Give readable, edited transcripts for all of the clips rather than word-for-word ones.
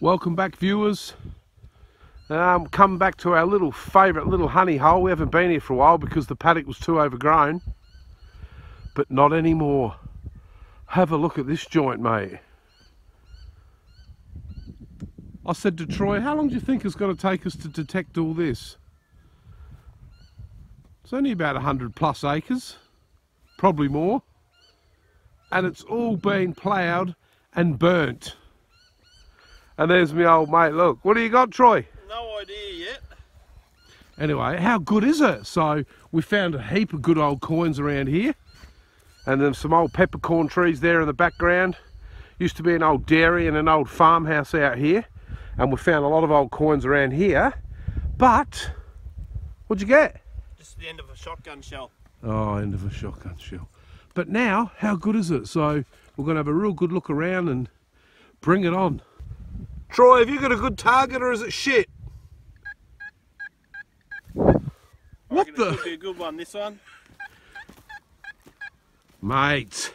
Welcome back, viewers. Come back to our little favourite little honey hole. We haven't been here for a while because the paddock was too overgrown, but not anymore. Have a look at this joint, mate. I said to Troy, how long do you think it's going to take us to detect all this? It's only about 100 plus acres, probably more, and it's all been ploughed and burnt. And there's my old mate. Look, what do you got, Troy? No idea yet. Anyway, how good is it? So we found a heap of good old coins around here, and then some old peppercorn trees there in the background. Used to be an old dairy and an old farmhouse out here, and we found a lot of old coins around here. But what'd you get? Just the end of a shotgun shell. Oh, end of a shotgun shell. But now, how good is it? So we're going to have a real good look around and bring it on. Troy, have you got a good target or is it shit? What the? It could be a good one, this one. Mate.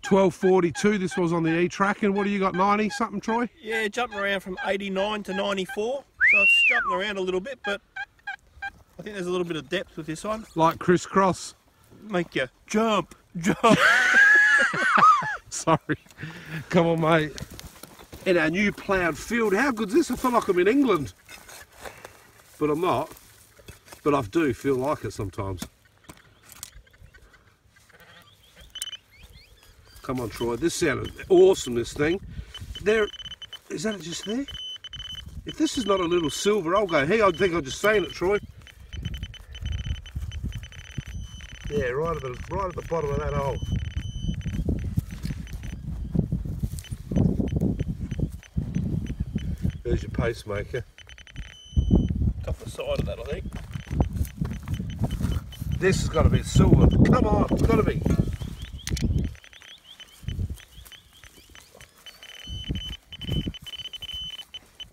1242, this was on the E-track, and what do you got, 90 something, Troy? Yeah, jumping around from 89 to 94. So it's jumping around a little bit, but I think there's a little bit of depth with this one. Like crisscross. Make you jump, jump. Sorry. Come on, mate. In our new ploughed field. How good's this? I feel like I'm in England. But I'm not. But I do feel like it sometimes. Come on, Troy. This sounded awesome, this thing. There, is that just there? If this is not a little silver, I'll go, hey, I think I've just seen it, Troy. Yeah, right at the bottom of that hole. There's your pacemaker. Off the side of that, I think. This has got to be silver. Come on, it's got to be.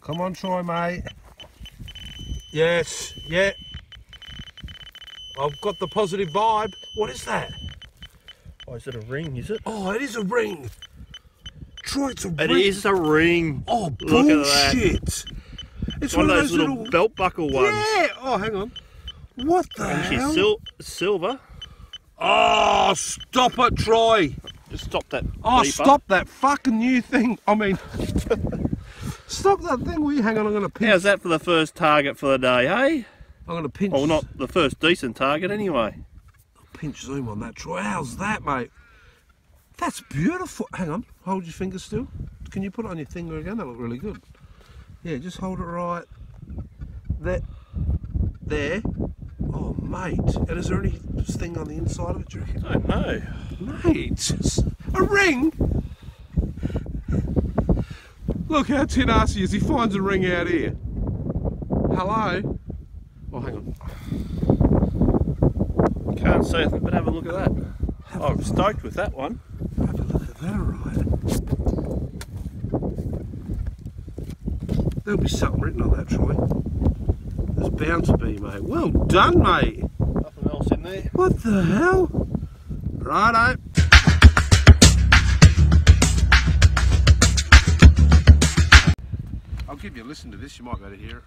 Come on, Troy, mate. Yes, yeah. I've got the positive vibe. What is that? Oh, is it a ring, is it? Oh, it is a ring. Troy, it's a ring. It is a ring. Oh, look bullshit. at that. It's one of those little belt buckle ones. Yeah. Oh, hang on. What the hell? She's silver. Oh, stop it, Troy. Just stop that. Oh, beeper. stop that fucking new thing. I mean, stop that thing. Will you? Hang on, I'm going to pinch. How's that for the first target for the day, hey? I'm going to pinch. Well, not the first decent target anyway. Pinch zoom on that, Troy. How's that, mate? That's beautiful. Hang on. Hold your finger still. Can you put it on your finger again? That look really good. Yeah, just hold it right there. There. Oh, mate. And is there anything on the inside of it, do you reckon? I don't know. Mate, a ring? Look how tin-assy he is. He finds a ring out here. Hello? Oh, hang on. Can't see anything, but have a look at that. Oh, I'm stoked with that one. Have a look at that, right? There'll be something written on that, Troy. There's bound to be, mate. Well done, mate. Nothing else in there. What the hell? Righto. I'll give you a listen to this. You might be able to hear it.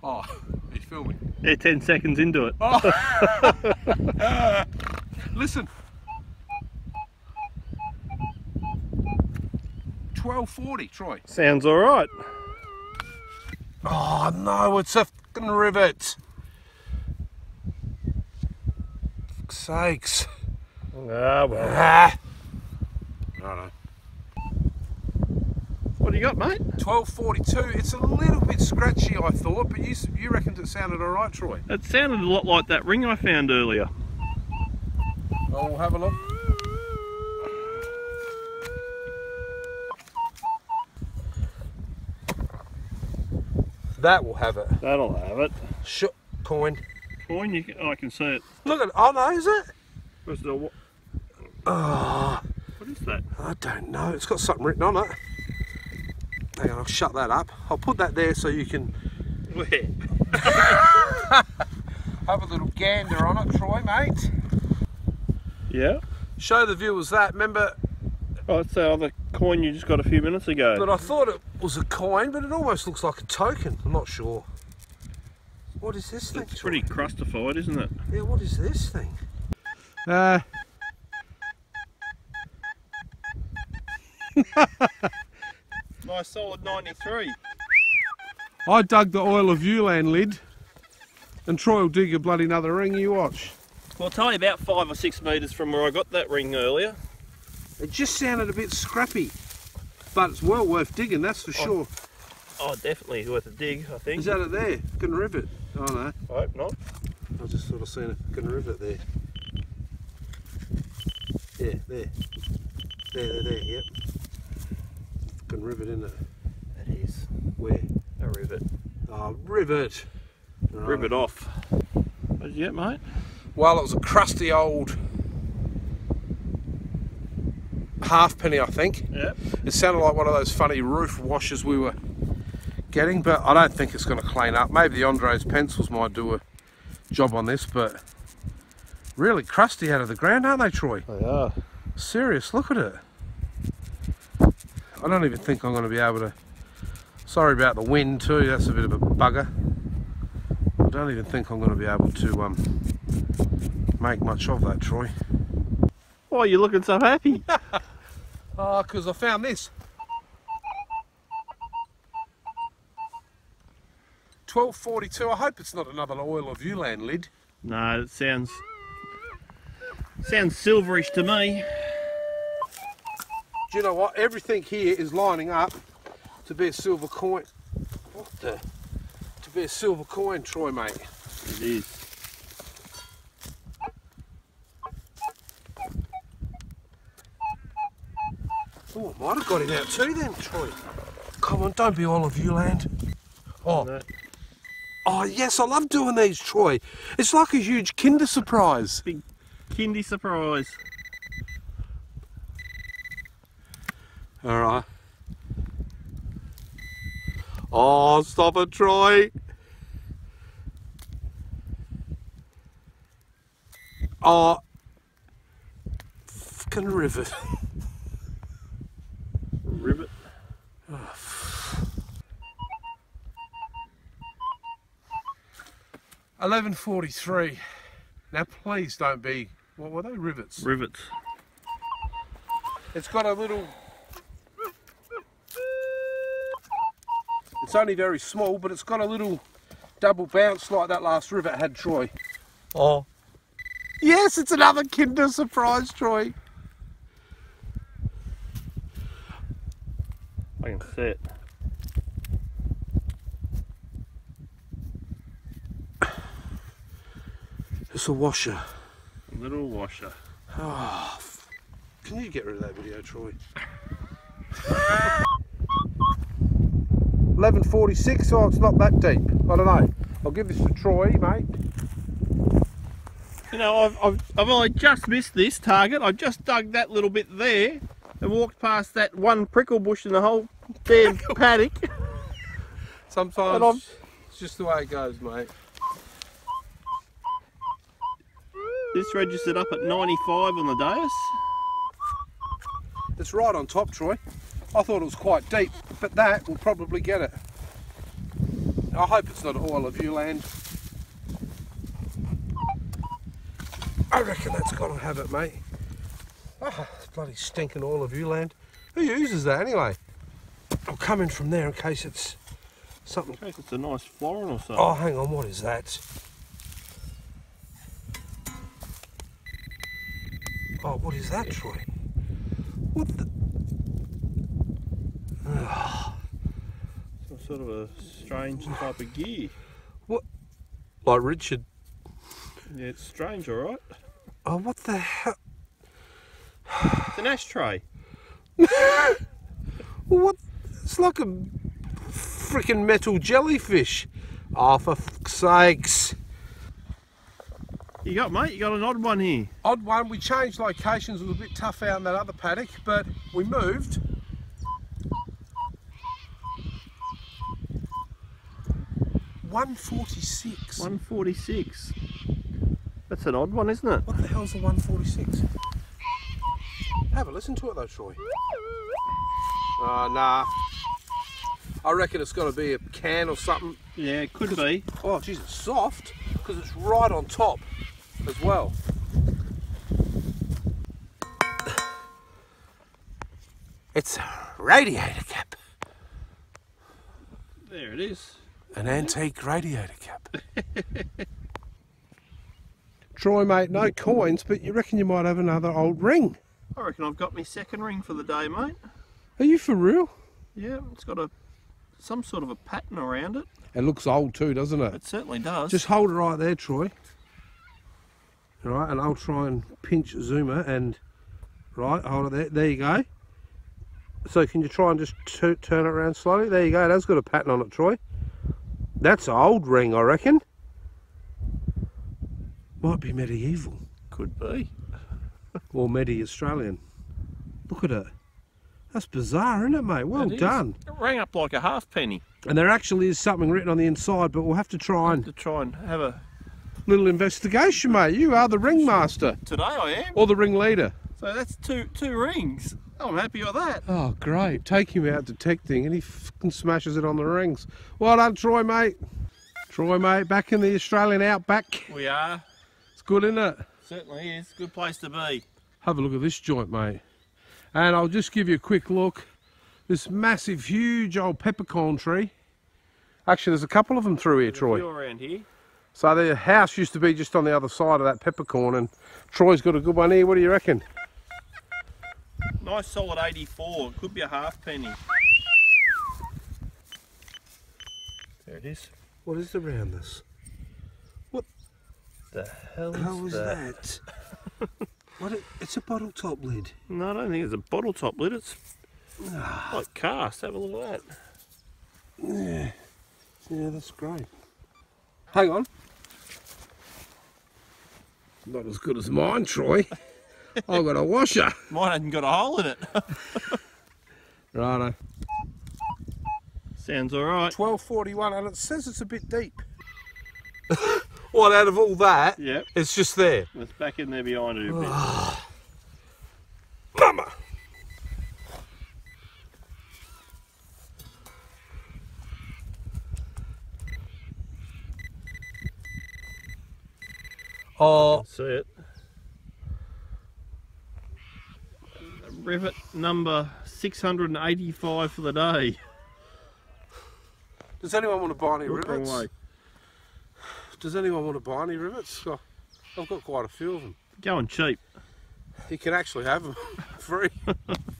Oh, he's filming. Yeah, 10 seconds into it. Oh. Listen. 1240, Troy. Sounds alright. Oh no, it's a fucking rivet. For sakes. Ah, well. Ah. Righto. What do you got, mate? 1242. It's a little bit scratchy, I thought, but you reckoned it sounded alright, Troy. It sounded a lot like that ring I found earlier. Oh, we'll have a look. That will have it. That'll have it. Shut coin. Coin, I can see it. Look at it. Oh no, is it? What is that? I don't know. It's got something written on it. Hang on, I'll shut that up. I'll put that there so you can Where? have a little gander on it, Troy, mate. Yeah. Show the viewers that. Remember? Oh, it's the other coin you just got a few minutes ago. But I thought it was a coin, but it almost looks like a token. I'm not sure. What is this thing? It's pretty crustified, isn't it? Yeah, what is this thing? Nice solid 93. I dug the Oil of Viewland lid, and Troy will dig a bloody another ring, you watch. Well, I'll tell you, about 5 or 6 metres from where I got that ring earlier. It just sounded a bit scrappy, but it's well worth digging, that's for sure. Oh, definitely worth a dig, I think. Is that it there? Can rivet? Oh no. I hope not. I just sort of seen it. Can rivet there. Yeah, there. There, yep. Can rivet, isn't it? It is. Where? A rivet. Oh, rivet. Right. Rivet off. What did you get, mate? Well, it was a crusty old halfpenny, I think. Yeah. It sounded like one of those funny roof washers we were getting, but I don't think it's going to clean up. Maybe the Andre's pencils might do a job on this, but really crusty out of the ground, aren't they, Troy? They are. Serious, look at it. I don't even think I'm going to be able to... Sorry about the wind too, that's a bit of a bugger. I don't even think I'm going to be able to make much of that, Troy. Why are you looking so happy? Oh, because I found this. 1242. I hope it's not another Oil of Viewland lid. No, it sounds silverish to me. Do you know what? Everything here is lining up to be a silver coin. What the? To be a silver coin, Troy, mate. It is. Oh, I might have got him out too then, Troy. Come on, don't be Oil of Viewland. Oh. No. Oh yes, I love doing these, Troy. It's like a huge Kinder surprise. Big kindy surprise. All right. Oh, stop it, Troy. Oh, fucking rivet. Rivet. 1143. Now please don't be, what were they, rivets? Rivets. It's got a little, it's only very small, but it's got a little double bounce like that last rivet had, Troy. Oh. Yes, it's another Kinder surprise, Troy. I can see it. It's a washer. A little washer. Oh, can you get rid of that video, Troy? 1146, so it's not that deep. I don't know. I'll give this to Troy, mate. You know, I've only just missed this target. I just dug that little bit there and walked past that one prickle bush in the whole damn paddock. Sometimes it's just the way it goes, mate. This registered up at 95 on the dais. It's right on top, Troy. I thought it was quite deep, but that will probably get it. I hope it's not Oil of Viewland. I reckon that's got to have it, mate. Oh, it's bloody stinking Oil of Viewland. Who uses that anyway? I'll come in from there in case it's something. In case it's a nice florin or something. Oh, hang on, what is that? Oh, what is that, Troy? What the? Oh. Some sort of a strange type of gear. What? Like Richard? Yeah, it's strange, alright. Oh, what the hell? It's an ashtray. What? It's like a freaking metal jellyfish. Oh, for fuck's sakes. You got, mate? You got an odd one here. Odd one. We changed locations. It was a bit tough out in that other paddock, but we moved. $146. 146. That's an odd one, isn't it? What the hell's the 146? Have a listen to it though, Troy. Nah. I reckon it's got to be a can or something. Yeah, it could be. Oh, geez, it's soft because it's right on top as well. It's a radiator cap. There it is. An antique radiator cap. Troy, mate, no coins, but you reckon you might have another old ring? I reckon I've got my second ring for the day, mate. Are you for real? Yeah, it's got some sort of a pattern around it. It looks old too, doesn't it? It certainly does. Just hold it right there, Troy. Right, and I'll try and pinch zoomer and right, hold it there. There you go. So can you try and just turn it around slowly? There you go. It has got a pattern on it, Troy. That's an old ring, I reckon. Might be medieval. Could be. Or Australian. Look at it. That's bizarre, isn't it, mate? Well done. It rang up like a halfpenny. And there actually is something written on the inside, but we'll have to try and have a little investigation, mate. You are the ringmaster. Today I am. Or the ringleader. So that's two rings. I'm happy with that. Oh, great. Take him out detecting and he fucking smashes it on the rings. Well done, Troy, mate. Troy, mate, back in the Australian outback. We are. It's good, isn't it? Certainly is. Good place to be. Have a look at this joint, mate. And I'll just give you a quick look. This massive, huge old peppercorn tree. Actually, there's a couple of them through here, Troy. There's a few around here. So the house used to be just on the other side of that peppercorn, and Troy's got a good one here. What do you reckon? Nice solid 84. Could be a halfpenny. There it is. What is around this? What the hell is that? It's a bottle top lid. No, I don't think it's a bottle top lid. It's like cast. Have a look at that. Yeah, that's great. Hang on. Not as good as mine, Troy. I've got a washer. Mine hasn't got a hole in it. Righto. Sounds all right. 1241, and it says it's a bit deep. What, out of all that? Yep. It's just there. It's back in there behind it a bit. Mama! Oh, See it. Rivet number 685 for the day. does anyone want to buy any Look wrong rivets? way. Does anyone want to buy any rivets? Oh, I've got quite a few of them. Going cheap. You can actually have them free.